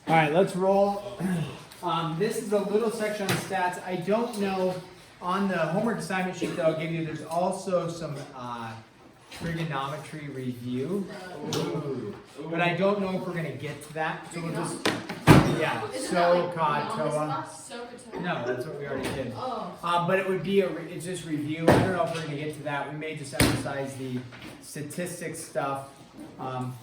All right, let's roll. This is a little section on stats. I don't know, on the homework assignment sheet that I'll give you, there's also some trigonometry review. But I don't know if we're going to get to that. So we'll just, yeah, Toa. No, that's what we already did. But it would be, it's just review. I don't know if we're going to get to that. We may just emphasize the statistics stuff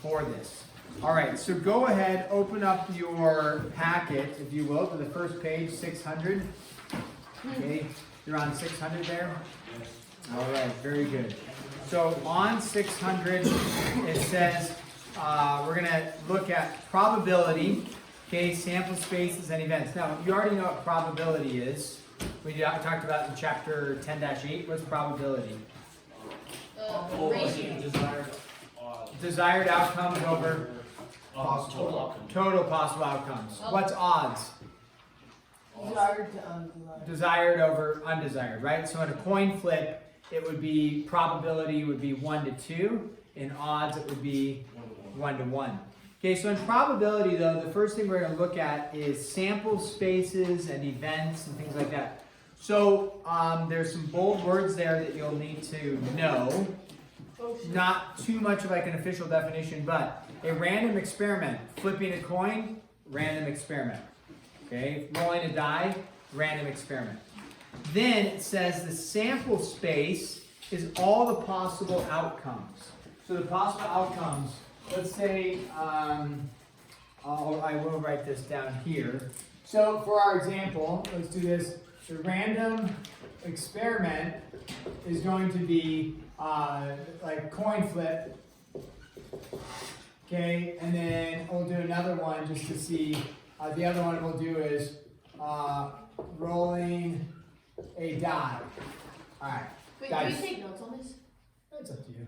for this. All right, so go ahead, open up your packet, if you will, to the first page, 600. Okay, you're on 600 there? All right, very good. So on 600, it says we're going to look at probability, okay, sample spaces and events. Now, you already know what probability is. We talked about in chapter 10-8. What's probability? Desired outcomes over total possible outcomes. What's odds? Desired over undesired, right? So in a coin flip, it would be probability would be 1 to 2. In odds, it would be 1 to 1. Okay, so in probability, though, the first thing we're going to look at is sample spaces and events and things like that. So there's some bold words there that you'll need to know. Not too much of like an official definition, but a random experiment, flipping a coin, random experiment. Okay, rolling a die, random experiment. Then it says the sample space is all the possible outcomes. So the possible outcomes, let's say, I will write this down here. So for our example, let's do this. The random experiment is going to be like coin flip. Okay, and then we'll do another one just to see. The other one we'll do is rolling a die. All right. Wait, do you take notes on this? It's up to you.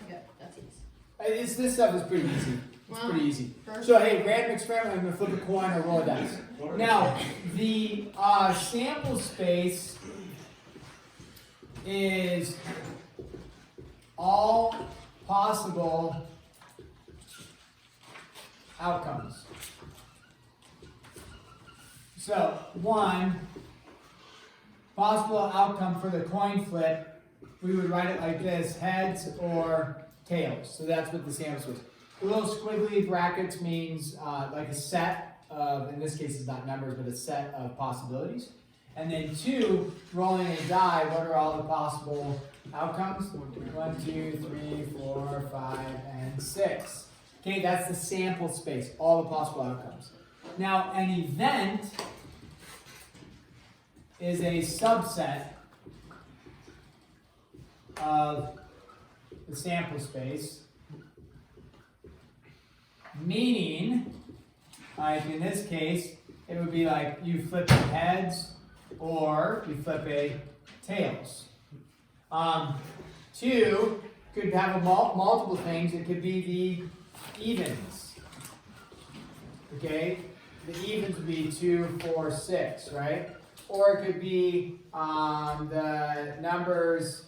Okay, that's easy. This stuff is pretty easy. It's pretty easy. First. So hey, random experiment. I'm gonna flip a coin or roll a dice. Now the sample space is all possible outcomes. So, one possible outcome for the coin flip, we would write it like this, heads or tails. So that's what the sample space is. The little squiggly brackets means like a set of, in this case it's not numbers, but a set of possibilities. And then 2, rolling a die, what are all the possible outcomes? 1, 2, 3, 4, 5, and 6. Okay, that's the sample space, all the possible outcomes. Now, an event is a subset of the sample space, meaning, like in this case, it would be like you flip a heads or you flip a tails. 2 could have multiple things. It could be the evens. Okay, the evens would be 2, 4, 6, right? Or it could be the numbers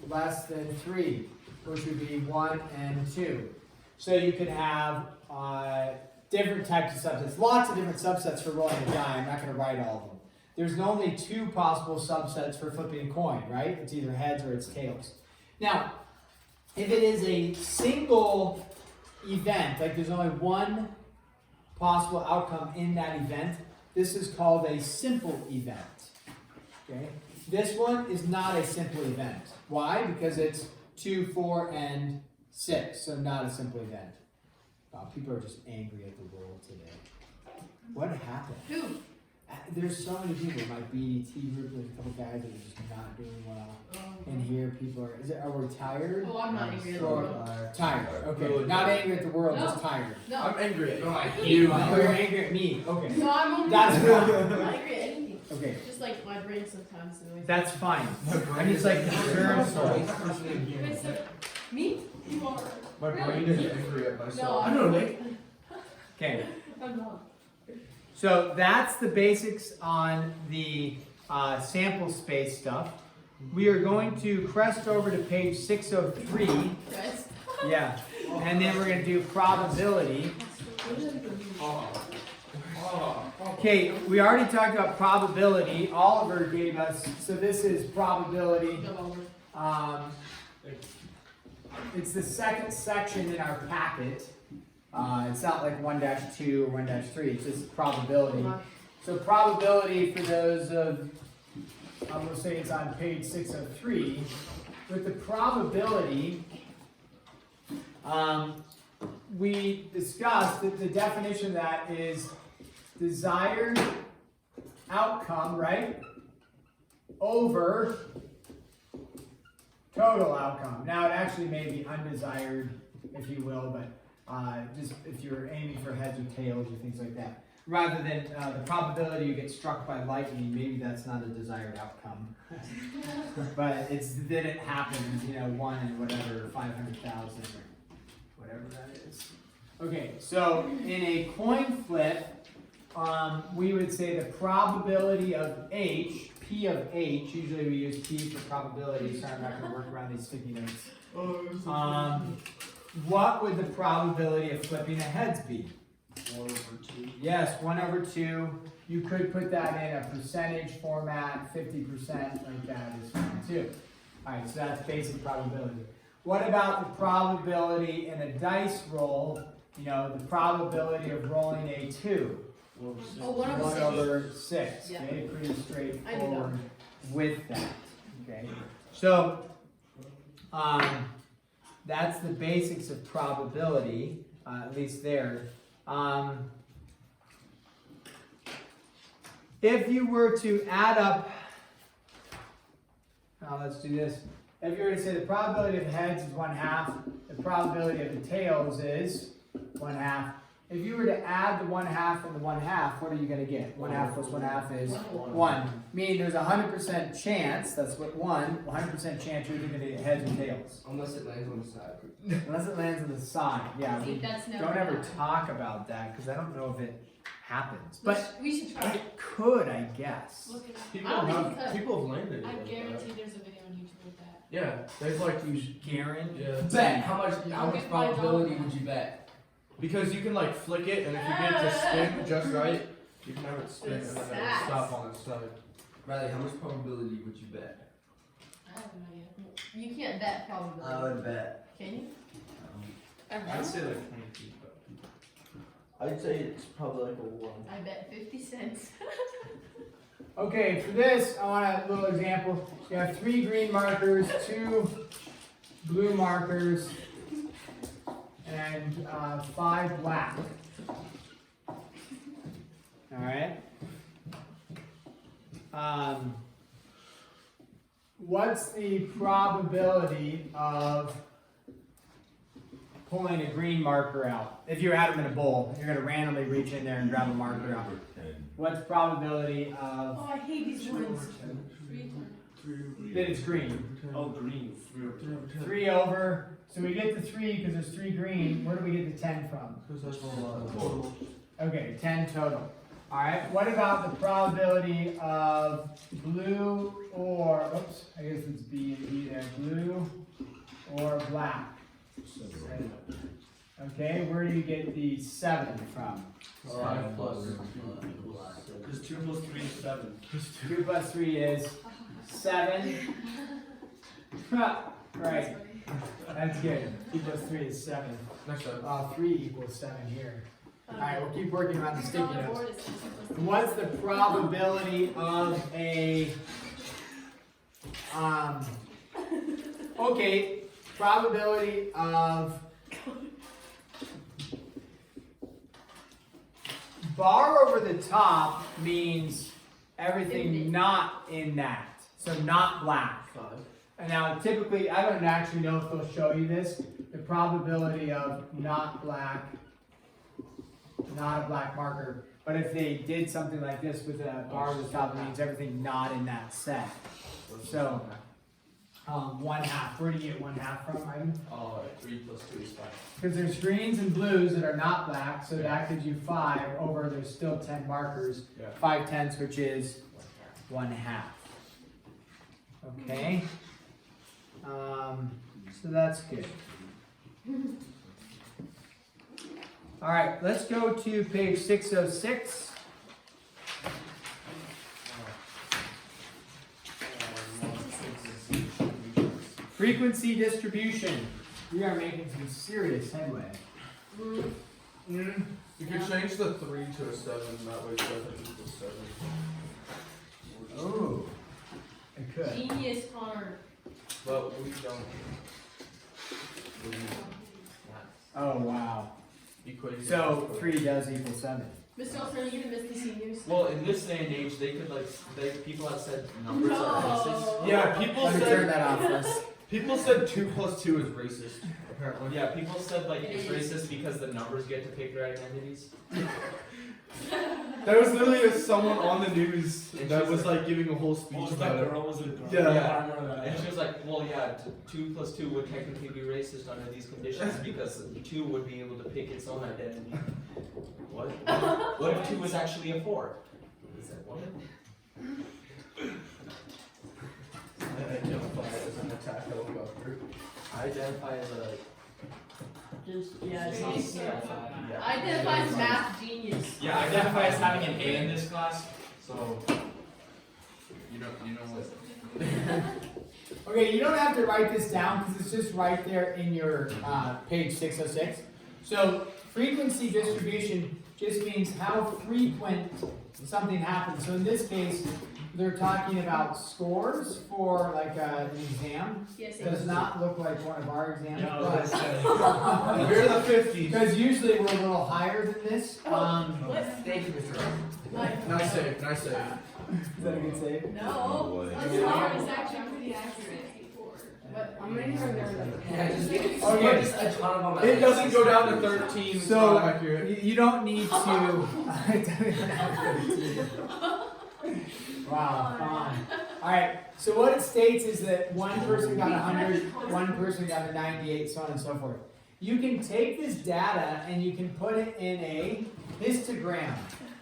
less than 3, which would be 1 and 2. So you could have different types of subsets, lots of different subsets for rolling a die. I'm not going to write all of them. There's only 2 possible subsets for flipping a coin, right? It's either heads or it's tails. Now, if it is a single event, like there's only one possible outcome in that event, this is called a simple event. Okay? This one is not a simple event. Why? Because it's 2, 4, and 6, so not a simple event. People are just angry at the world today. What happened? Who? There's so many people in my BDT group. There's a couple guys that are just not doing well. And here people are we tired? Oh, I'm not angry at the world. Tired. Okay. Not angry at the world, No. just tired. No. I'm angry at You. You're angry at me. Okay. No, I'm only That's I'm good. not angry at anything. Okay. Just like my brain sometimes annoys That's fine. And it's like Wait, so, me? You are. My brain is angry at myself. No, I don't know, Nick. Okay. I'm not. So that's the basics on the sample space stuff. We are going to crest over to page 603. Chris? Yeah. and then we're gonna do probability. Okay, we already talked about probability. Oliver gave us, so this is probability. It's the second section in our packet. It's not like 1-2 or 1-3, it's just probability. So probability for those of, I'm going to say it's on page 603. With the probability, we discussed that the definition of that is desired outcome, right, over total outcome. Now it actually may be undesired, if you will, but just if you're aiming for heads or tails or things like that. Rather than the probability you get struck by lightning, maybe that's not a desired outcome. But it's that it happens, 1 in whatever, 500,000 or whatever that is. Okay, so in a coin flip, we would say the probability of H, P of H, usually we use P for probability, so I'm not going to work around these sticky notes. What would the probability of flipping a heads be? 1/2. Yes, 1/2. You could put that in a percentage format, 50% like that is fine too. Alright, so that's basic probability. What about the probability in a dice roll? The probability of rolling a 2. 1/6. Yeah. Okay, pretty I knew straightforward with that. Okay, so that's the basics of probability, at least there. If you were to add up, let's do this. If you were to say the probability of heads is 1/2, the probability of the tails is 1/2. If you were to add the 1/2 and the 1/2, what are you going to get? 1/2 plus 1/2 is 1. Meaning there's a 100% chance, that's what 100% chance you're either going to get heads or tails. Unless it lands on the side. Unless it lands on the side. Yeah, we That's never don't ever happened. talk about that because I don't know if it happens. But We should try it. it could, I guess. Look it up. People I don't think have it could. people have landed it I like that. guarantee there's a video on YouTube with that. Yeah, they've like used. Guarantee. Yeah. Bet. How much I'll get probability $5. would you bet? Because you can like flick it, and if you get it to spin just right, you can have it spin and then That's it'll stop on its side. Riley, how much probability would you bet? I have no idea. You can't bet probability. would bet. Can you? I'd say like 20 feet. I'd say it's probably like a 1. I bet 50 cents. Okay, for this, I want a little example. You have 3 green markers, 2 blue markers, and 5 black. Alright? What's the probability of pulling a green marker out? If you had them in a bowl, you're going to randomly reach in there and grab a marker out. What's the probability of Oh, I hate these ones. that it's green? Oh, green. 3 over. So we get the 3 because there's 3 green. Where do we get the 10 from? Because that's total. Okay, 10 total. Alright, what about the probability of blue or, oops, I guess it's B and B there. Blue or black? Okay, where do you get the 7 from? 5 plus. Because 2 plus 3 is 7. 2 plus 3 is 7. Right, that's good. 2 plus 3 is 7. Next up. 3 equals 7 here. Alright, we'll keep working around the It's sticky on the notes. board, it says 2 plus 2. What's the probability of a, okay, probability of bar over the top means everything not in that, so not black. 5. And now typically, I don't actually know if they'll show you this, the probability of not black, not a black marker. But if they did something like this with a bar over the top, it means everything not in that set. So, 1/2, where do you get 1/2 from, Ivan? 3 plus 2 is 5. Because there's greens and blues that are not black, so that gives you 5 over, there's still 10 markers. Yeah. 5/10, which is 1/2. Okay? So that's good. All right, let's go to page 606. Frequency distribution. We are making some serious headway. You could change the 3 to a 7, that way 7 equals 7. Oh, I could. Genius, Connor. But we don't. Oh, wow. Equation. So 3 does equal 7. Mr. Olson, are you gonna miss the seniors? Well, in this day and age, they could people have said numbers are racist. No. Yeah, people Let me turn said that off first. people said 2 plus 2 is racist. Apparently. Yeah, people said like it's racist because the numbers get to pick their identities. There was literally someone on the news that was like giving a whole speech about it. Was it? Yeah. And she was like, well, yeah, 2 plus 2 would technically be racist under these conditions because 2 would be able to pick its own identity. What? What if 2 was actually a 4? Is that what? I identify as an attack helicopter. I identify as a. Yeah, Genius. yeah. Identify as math genius. Yeah, I identify as having an A in this class, so you know what? Okay, you don't have to write this down because it's just right there in your page 606. So frequency distribution just means how frequent something happens. So in this case, they're talking about scores for like an exam. Yes, It does not look like one of our exams, We're the 50s. because usually we're a little higher than this. What? Thank you, Mr. Rowe. Nice save, nice save. Is that a good save? No. Ours is actually pretty accurate. But I'm ready for their. Okay. Just a ton of them. It doesn't go down to 13, it's So- not accurate. You don't need to. Wow, fine. Alright, so what it states is that one person got 100, one person got a 98, so on and so forth. You can take this data and you can put it in a histogram.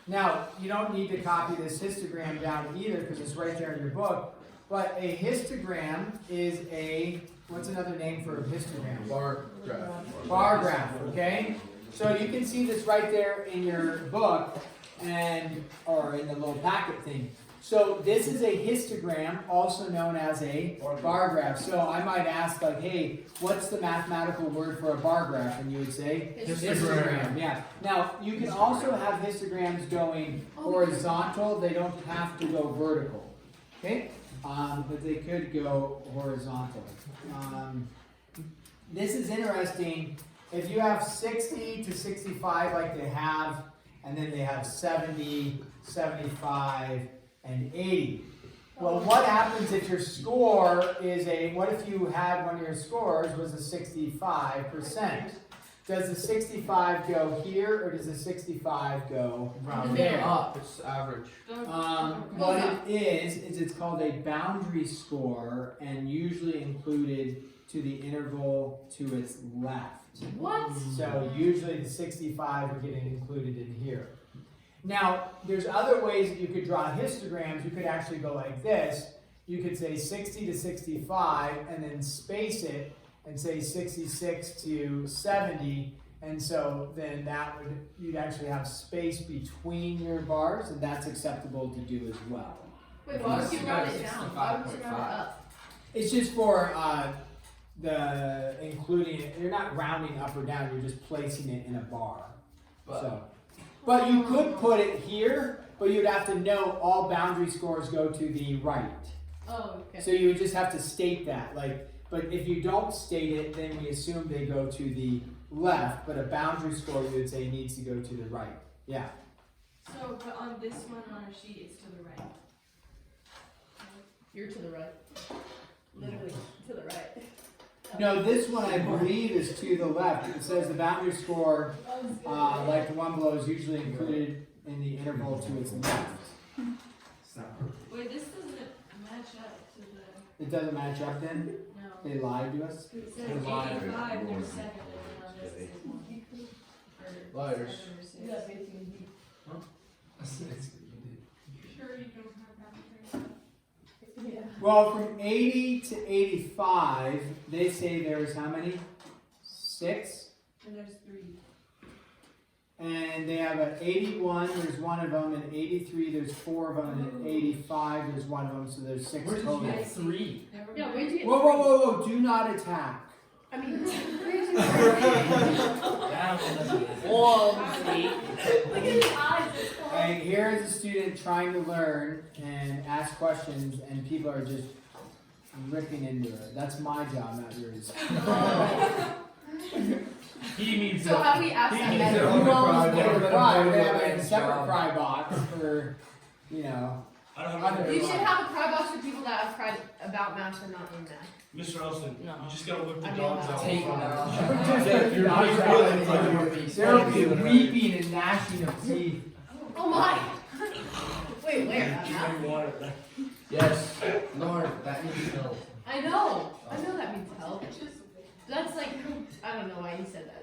Now, you don't need to copy this histogram down either because it's right there in your book. But a histogram is a, what's another name for a histogram? Bar graph. Bar graph, okay? So you can see this right there in your book and, or in the little packet thing. So this is a histogram, also known as a bar graph. So I might ask like, hey, what's the mathematical word for a bar graph? And you would say Histogram. Yeah. Now, you can also have histograms going horizontal. They don't have to go vertical, okay? But they could go horizontal. This is interesting. If you have 60 to 65 like they have, and then they have 70, 75, and 80. Well, what happens if your score is what if you had one of your scores was a 65%? Does the 65 go here, or does the 65 go Round there? up, it's average. What it is it's called a boundary score and usually included to the interval to its left. What? So usually the 65 are getting included in here. Now, there's other ways that you could draw histograms. You could actually go like this. You could say 60 to 65 and then space it and say 66 to 70. And so then you'd actually have space between your bars, and that's acceptable to do as well. Wait, why would you round it down? Why would you round it up? It's just for the including it. You're not rounding up or down, you're just placing it in a bar. But you could put it here, but you'd have to know all boundary scores go to the right. Oh, okay. So you would just have to state that. But if you don't state it, then we assume they go to the left, but a boundary score you would say needs to go to the right. Yeah. So, but on this one on our sheet, it's to the right. You're to the right. Literally to the right. No, this one I believe is to the left. It says the boundary score, like the one below, is usually included in the interval to its left. Wait, this doesn't match up to the. It doesn't match up then? No. They lied to us? It says 85, there's 7, and then on this is 1. Or Liars. 7 or 6. Sure you don't have that. Yeah. Well, from 80 to 85, they say there's how many? 6? And there's 3. and they have an 81, there's one of them, and 83, there's 4 of them, and 85, there's one of them, so there's 6 Where did you total. get 3? Never Yeah, mind. where'd you get? Whoa, whoa, whoa, whoa, do not attack. I mean, where'd you get? Whoa, Look at his eyes. It's cool. And here is a student trying to learn and ask questions, and people are just ripping into her. That's my job, not yours. He needs So how do we ask He that needs better? their You own always cry go to box. the cry. They have a Next separate job. cry box for, you know. I don't Other- know. You should have a cry box for people that have cried about math or not in math. Mr. Elston, you just gotta whip the I know dogs that. out. Take them out. You're not There will be weeping and gnashing of teeth. Oh my! Wait, where? Yes, Lord, that needs help. I know that means help. That's like, I don't know why you said that.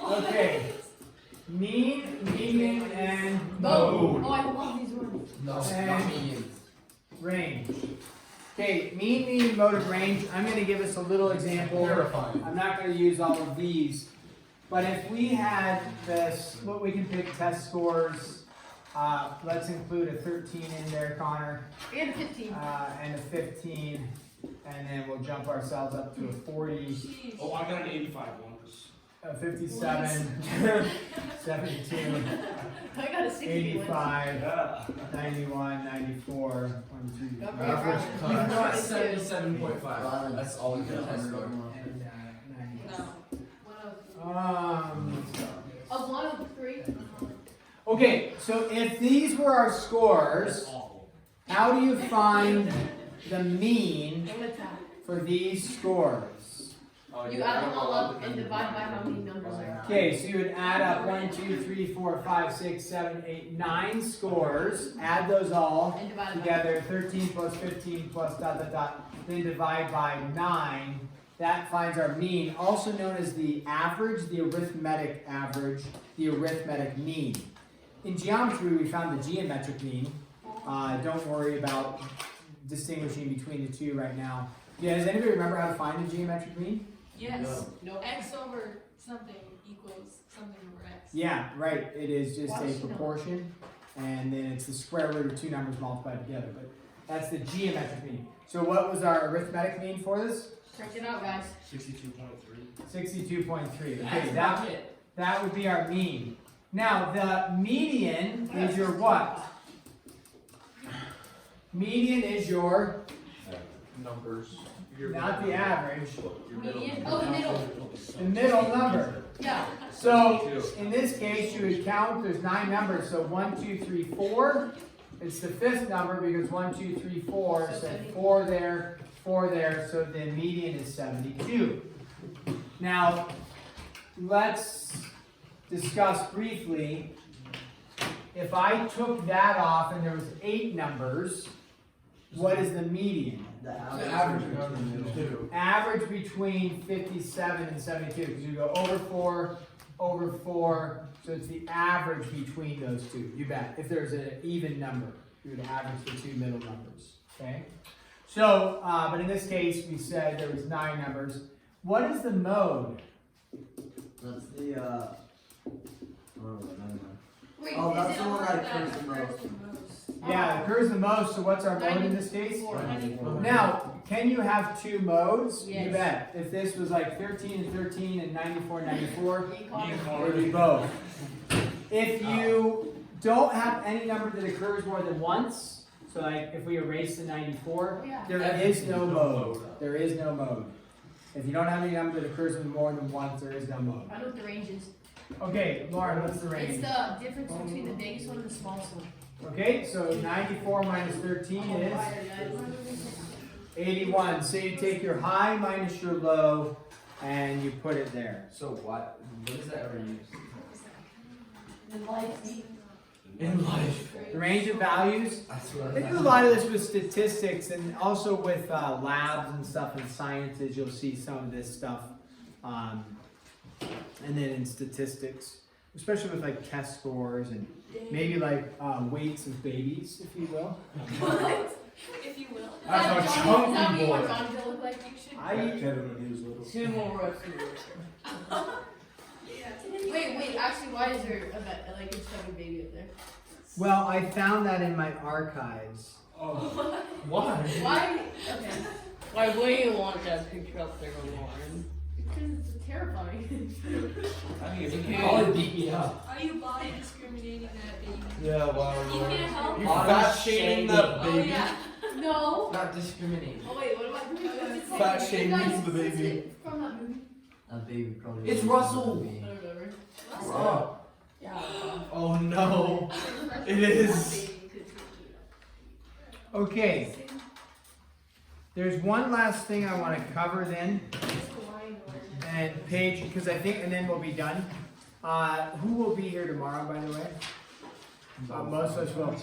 Okay. Mean, median, and Mode. mode. Oh, I love these words. No, And- not me. Range. Okay, mean, median, mode, and range. I'm going to give us a little example. Terrifying. I'm not going to use all of these, but if we had this, what we can pick test scores. Let's include a 13 in there, Connor, And a 15. and a 15, and then we'll jump ourselves up to a 40, Jeez. Oh, I got an 85 once. a 57, 72, I got a 60. 85, Yeah. 91, 94, 1, 2, 3, Go for it, Average Brian. cut. You got 77.5. That's all you can test score. and, No. 103. A 103. okay, so if these were our That's scores, awful. how do you find the mean I'm gonna tap. for these scores? Oh, You add them all up and divide by how many numbers there are. Okay, so you would add up 1, 2, 3, 4, 5, 6, 7, 8, 9 scores, add those all And divide by. together, 13 plus 15 plus dot dot dot, then divide by 9. That finds our mean, also known as the average, the arithmetic average, the arithmetic mean. In geometry, we found the geometric mean. Don't worry about distinguishing between the two right now. Yeah, does anybody remember how to find the geometric mean? Yes. No. X over something equals something over X. Yeah, right. It is just Why a does she know? proportion, and then it's the square root of two numbers multiplied together. But that's the geometric mean. So what was our arithmetic mean for this? Check it out, guys. 62.3. 62.3. Okay, That's that not it. that would be our mean. Now the median is your what? Median is your Numbers. not the average, Median. Oh, the middle. the middle number. Yeah. So in this case, you would count. There's 9 numbers. So 1, 2, 3, 4. It's the 5th number because 1, 2, 3, 4. So 4 there, 4 there. So the median is 72. Now let's discuss briefly. If I took that off and there was 8 numbers, what is the median? The The average. average number is 2. Average between 57 and 72, because you go over 4, so it's the average between those two. You bet. If there's an even number, you would average the two middle numbers. Okay. So, but in this case, we said there was 9 numbers. What is the mode? That's the, oh, never mind. Wait, Oh, is that's it the one over that that? occurs the most. Yeah, it occurs the most. So what's our mode in this case? 94. Now, can you have 2 modes? You Yes. bet. If this was like 13 and 13 and 94 and 94, Equal. it would be both. If you don't have any number that occurs more than once, so like if we erase the 94, Oh, yeah. there is no mode. There is no mode. If you don't have any number that occurs more than once, there is no mode. I know what the range is. Okay, Lauren, what's the It's range? the difference between the biggest one and the smallest one. Okay, so 94 minus 13 is 81. So you take your high minus your low and you put it there. So what is that ever used? In life. In life. The range of values. I swear. They do a lot of this with statistics and also with labs and stuff in sciences. You'll see some of this stuff. And then in statistics, especially with like test scores and maybe like weights of babies, if you will. If you will. That's a Is that chunky what boy. Johnny will look like? You should. I Kevin when he was little. Wait, actually, why is there like a chubby baby up there? Well, I found that in my archives. Oh, Why? Why? Okay. Why would you want that picture up there, Lauren? Because it's terrifying. I mean, if you Call it DEF. Are you body discriminating that baby? Yeah, wow. You can't help You it. fat shaming that Oh baby. yeah. No. Not discriminating. Oh wait, what am I doing? Fat shaming the baby. From that movie. That baby probably. It's Russell. I don't remember. Oh. Yeah. Oh no. It is. Okay. There's one last thing I want to cover then, and Paige, because I think, and then we'll be done. Who will be here tomorrow, by the way? Most of us will.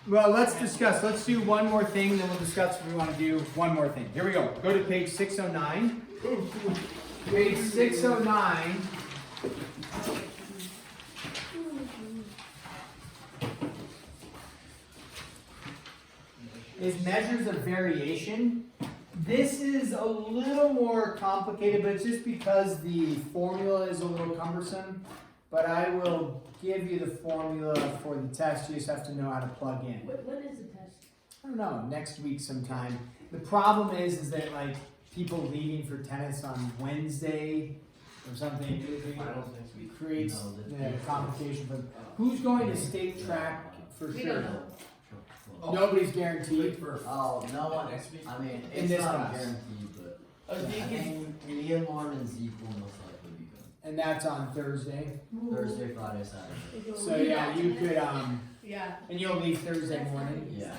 Well, let's discuss. Let's do one more thing, then we'll discuss if we want to do one more thing. Here we go. Go to page 609. Page 609. Is measures of variation. This is a little more complicated, but it's just because the formula is a little cumbersome. But I will give you the formula for the test. You just have to know how to plug in. When is the test? I don't know, next week sometime. The problem is that like people leaving for tennis on Wednesday or something creates the complication. But who's going to state track for We sure? don't know. Nobody's guaranteed. Oh, no one. Next week. I mean, In it's this not class. guaranteed, but I I think it's think Liam, Lauren, and Zeke will most likely be good. And that's on Thursday. Thursday, Friday, Saturday. So yeah, you could Yeah. and you'll leave Thursday morning. Yeah,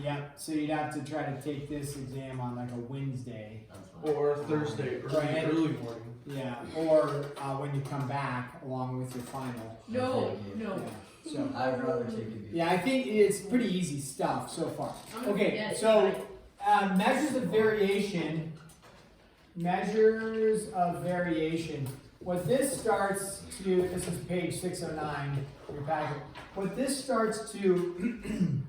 Yeah. So you'd have to try to take this exam on like a Wednesday. that's fine. Or Thursday, Right. early morning. Yeah. Or when you come back along with your final. No. Yeah. No. So I'd rather take it. yeah, I think it's pretty easy stuff so far. I'm gonna Okay, forget it. so measures of variation. Measures of variation. What this starts to, this is page 609 in your packet. What this starts to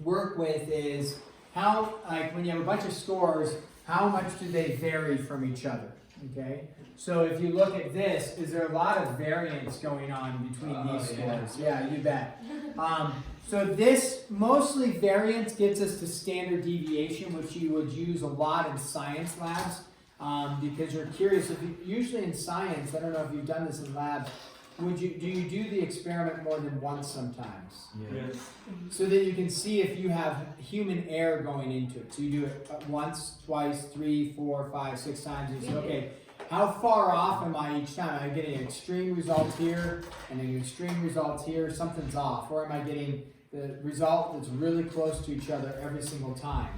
work with is how, like when you have a bunch of scores, how much do they vary from each other? Okay? So if you look at this, is there a lot of variance going on between these yeah. scores? Yeah, you bet. So this, mostly variance gets us to standard deviation, which you would use a lot in science labs, because you're curious. If you, usually in science, I don't know if you've done this in lab, do you do the experiment more than once sometimes? Yeah. So that you can see if you have human error going into it. So you do it once, twice, 3, 4, 5, 6 times. You say, okay, how far off am I each time? Am I getting an extreme result here and an extreme result here? Something's off. Or am I getting the result that's really close to each other every single time?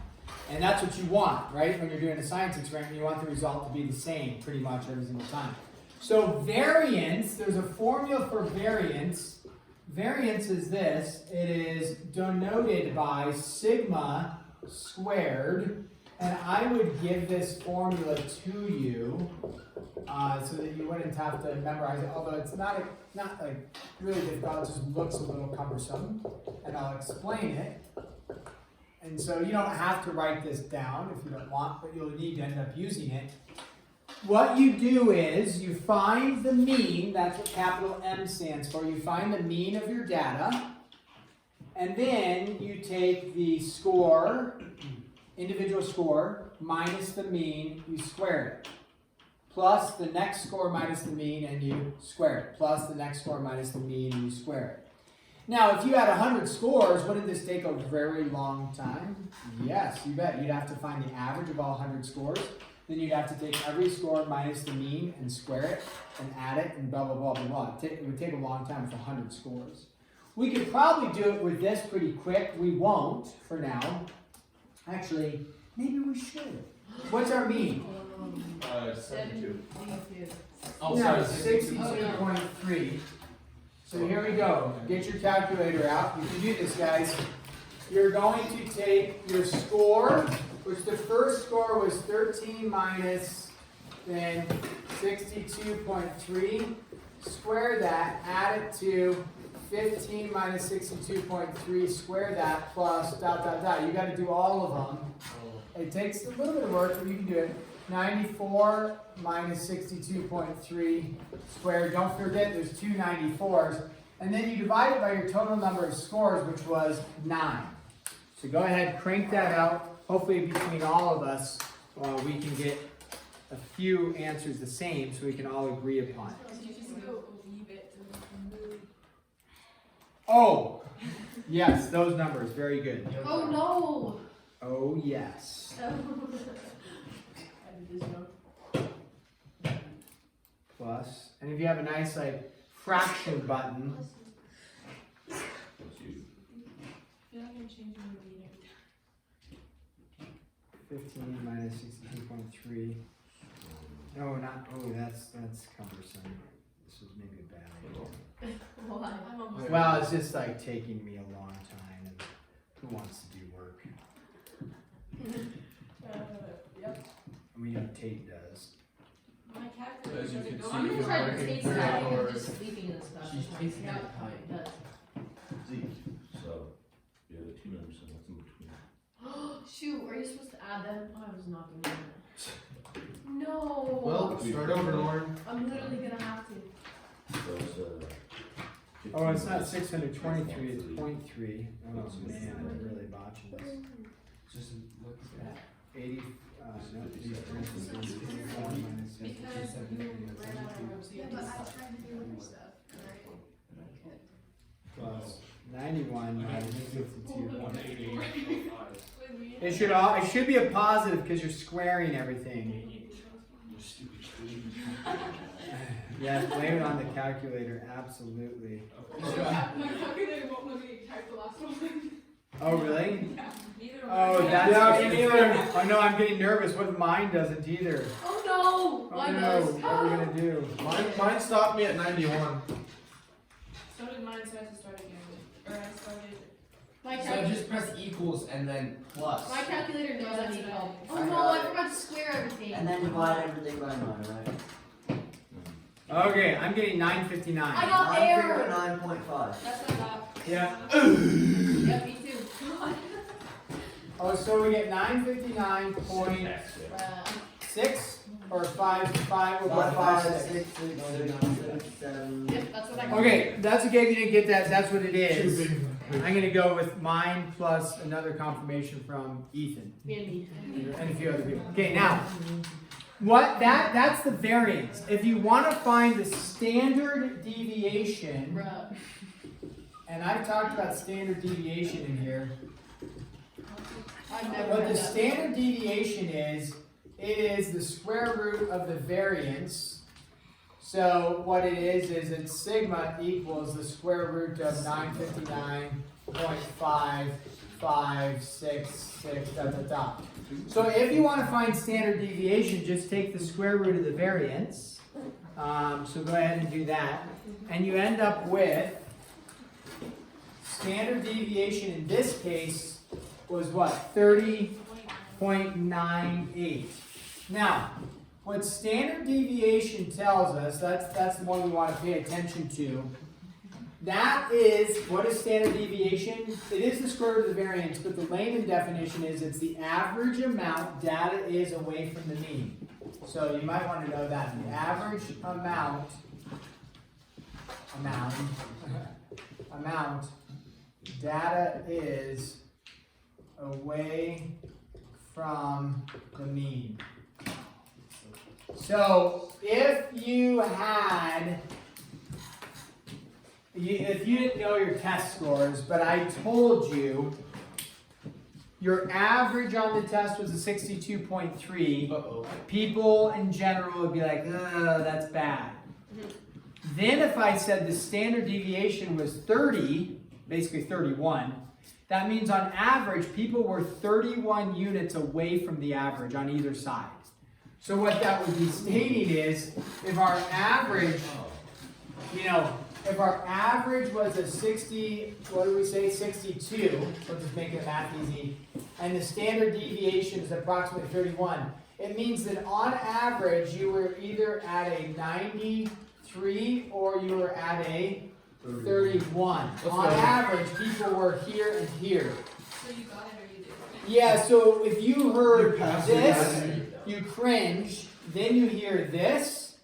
And that's what you want, right? When you're doing a science experiment, you want the result to be the same pretty much every single time. So variance, there's a formula for variance. Variance is this. It is denoted by sigma squared. And I would give this formula to you so that you wouldn't have to memorize it. Although it's not like really difficult, it just looks a little cumbersome. And I'll explain it. And so you don't have to write this down if you don't want, but you'll need to end up using it. What you do is you find the mean, that's what capital M stands for. You find the mean of your data, and then you take the score, individual score, minus the mean, you square it. Plus the next score minus the mean, and you square it. Plus the next score minus the mean, and you square it. Now, if you had 100 scores, wouldn't this take a very long time? Yes, you bet. You'd have to find the average of all 100 scores. Then you'd have to take every score minus the mean and square it and add it and blah, blah, blah, blah, blah. It would take a long time with 100 scores. We could probably do it with this pretty quick. We won't for now. Actually, maybe we should. What's our mean? 72. 72. Oh, Yeah, sorry, 62.3. So here we go. Get your calculator out. You can do this, guys. You're going to take your score, which the first score was 13 minus then 62.3. Square that, add it to 15 minus 62.3, square that, plus dot, dot, dot. You got to do all of them. It takes a little bit of work, but you can do it. 94 minus 62.3 squared. Don't forget there's two 94s. And then you divide it by your total number of scores, which was 9. So go ahead, crank that out. Hopefully between all of us, we can get a few answers the same so we can all agree upon it. Oh, yes, those numbers, very good. Oh no! Oh, yes. Plus, and if you have a nice like fraction button, 15 minus 62.3. No, not, oh, that's cumbersome. This was maybe a bad idea. Why? Well, it's just like taking me a long time, and who wants to do work? I mean, Tate does. My calculator As you doesn't can go. see, I'm gonna you're try to working taste through that. your- I'm just sleeping in this stuff. She's tasting Yeah, it tight. it does. So, you have the two numbers and what's in between. Shoot, are you supposed to add them? Oh, I was not gonna do that. No. Well, start over, Lauren. I'm literally gonna have to. So it's, Oh, it's not 623, it's 0.3. Oh man, I'm really botching this. Just look at that. 80, no, these parentheses, 24 minus Because 57, you ran out of 72 room, so you have to trying to do other stuff, plus 91 minus 62. 180.5. It should be a positive because you're squaring everything. You stupid tree. Yes, blame it on the calculator, absolutely. My calculator won't let me type the last one. Oh, really? Neither Oh, one. that's Yeah, me neither. Oh no, I'm getting nervous. What if mine doesn't either? Oh no! Oh Mine no, does. what are we gonna do? Mine stopped me at 91. So did mine, so I had to start again. Or I started. My, So calculator. just press equals and then plus. My calculator knows I need help. Oh I no, got I it. forgot to square everything. And then divide everything by 9, right? Okay, I'm getting 959. I got I'm error. figuring 9.5. That's what I thought. Yeah. Yeah, me too. Oh, so we get 959.6 or 5 we'll go 5 6. 7. Yep, that's what I got. Okay, that's okay if you didn't get that. That's what it is. Too big. I'm gonna go with mine plus another confirmation from Ethan Me and a few other people. Okay, now that's the variance. If you want to find the standard deviation, Bruh. and I've talked about standard deviation in here. I've never What heard the that. standard deviation is, it is the square root of the variance. So what it is it's sigma equals the square root of 959.5566. So if you want to find standard deviation, just take the square root of the variance. So go ahead and do that. And you end up with standard deviation in this case was what? 30.98. Now, what standard deviation tells us, that's the one we want to pay attention to. That is, what is standard deviation? It is the square root of the variance, but the layman definition is it's the average amount data is away from the mean. So you might want to know that. The average amount data is away from the mean. So if you didn't know your test scores, but I told you your average on the test was a 62.3, Uh-oh. people in general would be like, ugh, that's bad. Then if I said the standard deviation was 30, basically 31, that means on average, people were 31 units away from the average on either side. So what that would be stating is, if our average, if our average was a 60, what do we say, 62, let's just make the math easy, and the standard deviation is approximately 31, it means that on average, you were either at a 93 or you were at a 31. Let's On go. average, people were here and here. So you got it or you didn't? Yeah, so if you heard You passed this, it. you cringed. then you hear this.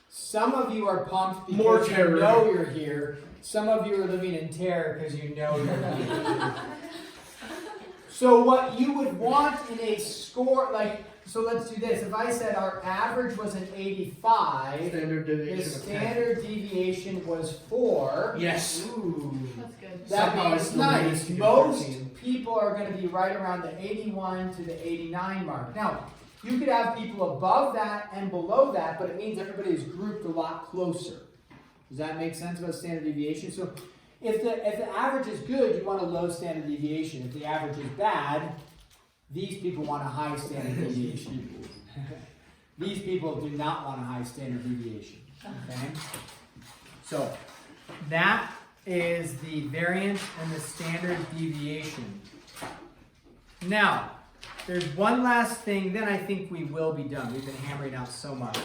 Some of you are pumped because More you terror. know you're here. Some of you are living in terror because you know you're here. So what you would want in a score, like, so let's do this. If I said our average was an 85, Standard the deviation of 10. standard deviation was 4. Yes. Ooh. That's good. That Somehow means it's the nice. least you get Most 13. people are going to be right around the 81 to the 89 mark. Now, you could have people above that and below that, but it means everybody is grouped a lot closer. Does that make sense about standard deviation? So if the average is good, you want a low standard deviation. If the average is bad, these people want a high standard deviation. These people do not want a high standard deviation. Okay? So that is the variance and the standard deviation. Now, there's one last thing, then I think we will be done. We've been hammering out so much.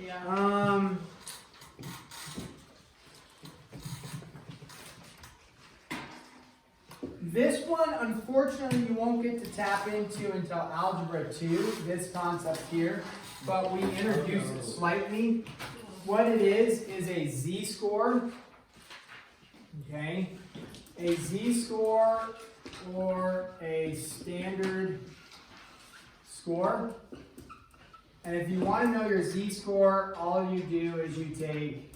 Yeah. This one, unfortunately, you won't get to tap into until Algebra 2, this concept here, but we introduce it slightly. What it is a z-score, okay? A z-score or a standard score. And if you want to know your z-score, all you do is you take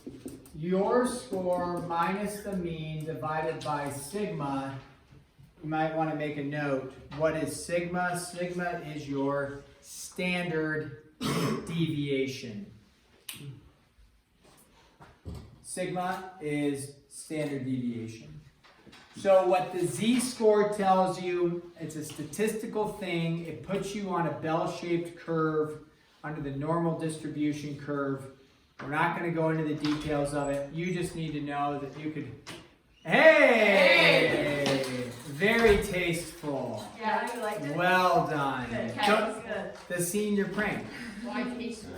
your score minus the mean divided by sigma. You might want to make a note. What is sigma? Sigma is your standard deviation. Sigma is standard deviation. So what the z-score tells you, it's a statistical thing. It puts you on a bell-shaped curve under the normal distribution curve. We're not going to go into the details of it. You just need to know that you could... Hey! Very tasteful. Yeah, I liked it. Well done. Good. Don't- Good. The senior prank. Why tasteful?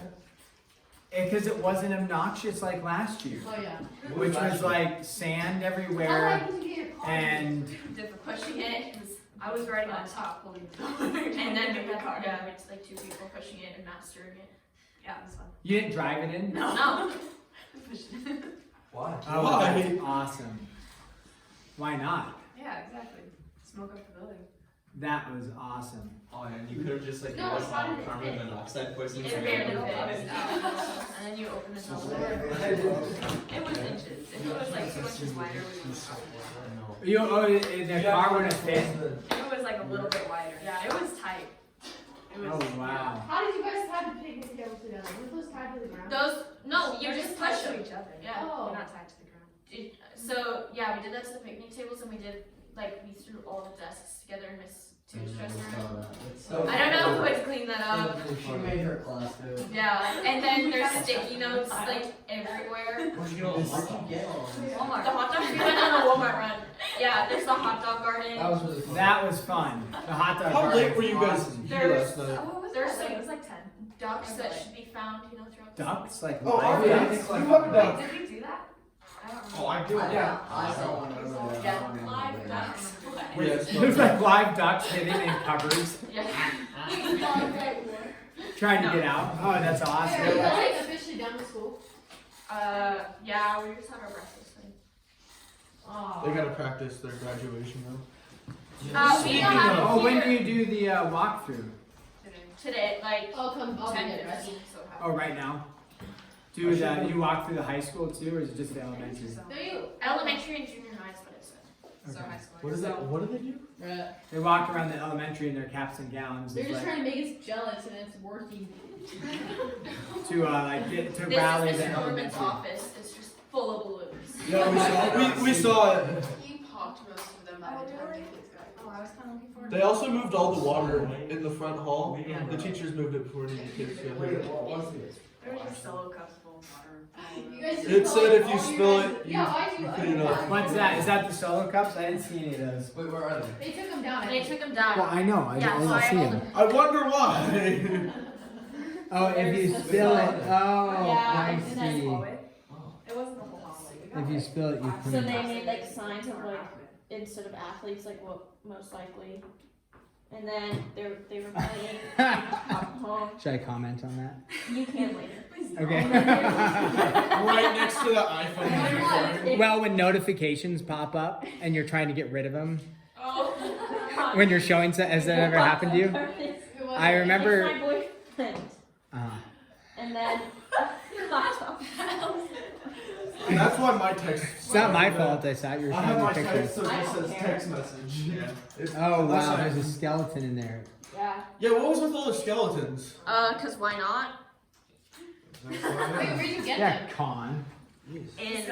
Because it wasn't obnoxious like last year. Oh yeah. Which was like sand How everywhere high did you get your car? and Different pushing it, 'cause I was riding on top holding the door, and then we had, yeah, it's like 2 people pushing it and mastering it. Yeah, it was fun. you didn't drive it in? No. Pushed it. Why? Oh, Why? that's awesome. Why not? Yeah, exactly. Smoke up the building. That was awesome. Oh, and you could have just like No, was how did it carbon fit? monoxide poisoning. It barely fit. And then you open it up. It was inches. If it was like 2 inches wider, we would have. You the car wouldn't fit. If it was like a little bit wider. Yeah, it was tight. It was, Oh wow. How did you guys tie the picnic tables together? Were those tied to the ground? Those, no, you They're just just push tied to them. each other. Yeah, Oh. they're not tied to the ground. So, yeah, we did that to the picnic tables and we did, like, we threw all the desks together in this 2-stress room. I don't know who had cleaned that up. She made her class do it. Yeah, and then there's sticky notes, like, everywhere. Where'd you get all this? Walmart. The hot dog, we went on a Walmart run. Yeah, there's the hot dog garden. That was really fun. That was fun. The hot dog How bar late was were you guys awesome. here last night? There's like, it was like 10 ducks that should be found, you know, throughout the Ducks? Like Oh, live yeah. ducks? You have Wait, duck. did we do that? I don't remember. Oh, I do. Yeah, I saw one over there. Yeah, live ducks. Yeah, it's There's like live ducks hidden in cupboards Yeah. trying to get out. Oh, that's Are awesome. you guys officially done with school? Yeah, we just had our breakfast thing. Oh. They gotta practice their graduation though. We don't have Oh, it when do here you do the walkthrough? today, like I'll come. I'll 10 be there. minutes. Right? So Oh, right now? Do the, you walk through the high school too, or is it just the elementary? Do you? elementary and junior high is what it said. So Okay. high school. What is that? What do they do? Right. They walk around the elementary in their caps and gowns. They're It's just like, trying to make us jealous, and it's working. to like get to This rally is the Mr. Norman's elementary. office. It's just full of balloons. Yeah, we saw it. You popped most of them by the time the kids got Oh, I was kind of looking forward They also moved all the water in the front hall. Yeah. The teachers moved it before the kids got Wait, here. what was it? There were just solo cups full of water. You guys It just said like if you all spill your- it, Yeah, I do. you I clean do it up. that. What's that? Is that the solo cups? I didn't see any of those. Wait, where are they? They took them down. I They think. took them down. Well, I know. I Yeah, don't so I see have all them. I wonder why. Oh, if you spill it. Oh, Yeah, I in that see. hallway. It wasn't the whole hallway. We got If you like- spill it, you So clean they it. made like signs of like instead of athletes, like what most likely and then they were playing. Should I comment on that? You can later. Okay. Right next to the iPhone. Well, when notifications pop up and you're trying to get rid of them, Oh. when you're showing, has that ever happened to you? Who was I it? remember. It's my boyfriend. And then. That's why my text. It's not my fault. I saw your I have my pictures. text, so it just says text message. Yeah. It's- Oh that's wow, why- there's a skeleton in there. Yeah. Yeah, what was with all the skeletons? Cause why not? Wait, where'd you get Yeah, them? con. In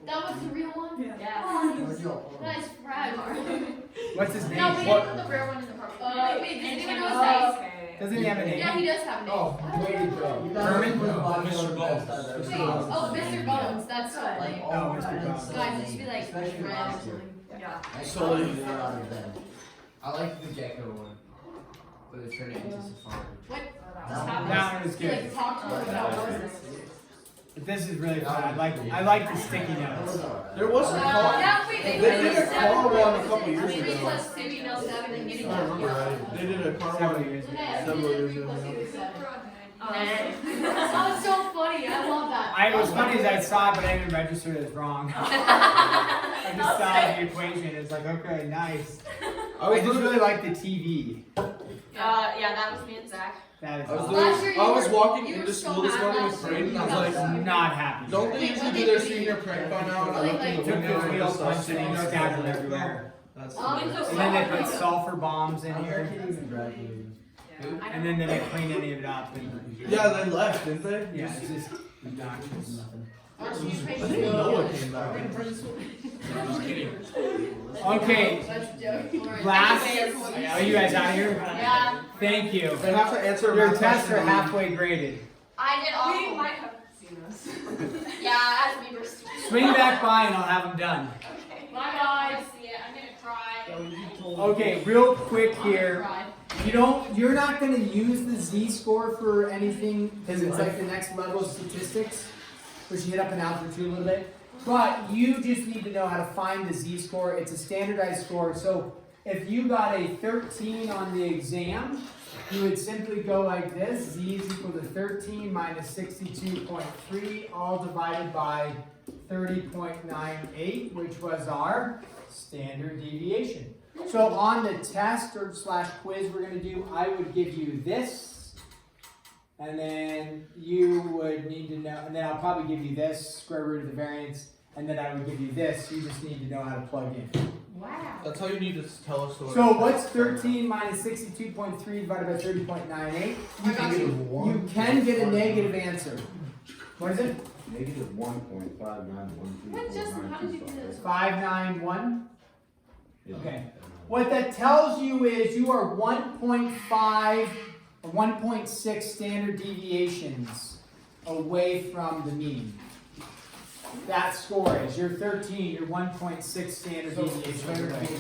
That was the real one? yeah. Oh, nice fragile. What's his No, we name? didn't put the rare one in the park. Wait, does anyone know his name? Doesn't he have a Yeah, name? he does have a name. Oh, way to go. Herman? Mr. Bones. Wait, oh, Mr. Bones, that's so lame. Oh, Mr. Bones. Guys, it should be like red or something. Yeah. So, I like the gecko one, but it turned into safari. What? That one was good. Like, talk to us about this. This is really fun. I like the sticky notes. there was a car. Yeah, wait, They did a car one a couple years 3 ago. plus 2 equals 7 and getting I that. remember right. They did a car Several one. years ago. Yeah, Several years 3 plus ago. 2 is 7. Nah. That was so funny. I love that. I was funny as I saw it, but I didn't register it as wrong. I just saw the equation. It's like, okay, nice. I just really like the TV. Yeah, that was me and Zach. That is I was awesome. Last year you I was were- walking you were into so school this mad morning last with year. Brayden. I was like, I'm not happy. don't they usually do their senior prank by now? And I looked in the Took the window and wheel just punch and saw scattered them everywhere. That's And then they put sulfur bombs in here. And then they didn't clean any of it up. And, yeah, they left, didn't they? yeah, it's just obnoxious. Aren't you I patient? think Noah came back. Okay, That's a joke. Alright. last. Anyways. Are you guys out of here? Yeah. Thank you. They have to answer Your my tests are question. halfway graded. I did all. We might have seen this. Yeah, as we were. Swing back by and I'll have them done. Okay. Bye, guys. See it. I'm gonna cry. Okay, real quick here. Right. You're not gonna use the Z-score for anything because it's like the next level of statistics, which you hit up and out for 2 a little bit. But you just need to know how to find the Z-score. It's a standardized score. So if you got a 13 on the exam, you would simply go like this. Z is equal to 13 minus 62.3, all divided by 30.98, which was our standard deviation. So on the test or / quiz we're going to do, I would give you this, and then you would need to know, and then I'll probably give you this, square root of the variance, and then I would give you this. You just need to know how to plug in. Wow. That's how you need to tell us what. So what's 13 minus 62.3 divided by 30.98? I got you. You can get a negative answer. What is it? Negative 1.5912. What, Justin, how did you do this? 591? Okay. What that tells you is you are 1.5 or 1.6 standard deviations away from the mean. That score is you're 13, you're 1.6 standard deviation.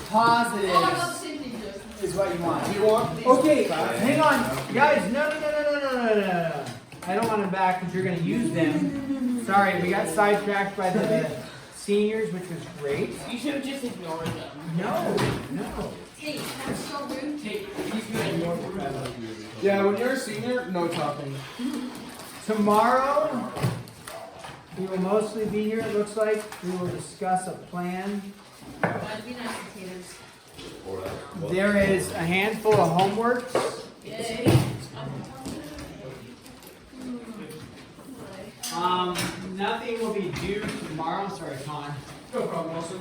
Positive Oh, I got the same thing, Justin. is what you want. Do you want these? Okay, hang on, guys. No. I don't want them back because you're going to use them. Sorry, we got sidetracked by the seniors, which was great. You should have just ignored them. No. Hey, that's so rude. Yeah, when you're a senior, no talking. Tomorrow, we will mostly be here. It looks like we will discuss a plan. That'd be nice potatoes. There is a handful of homework. Yay. Nothing will be due tomorrow. Sorry, Con. No problem, Wilson.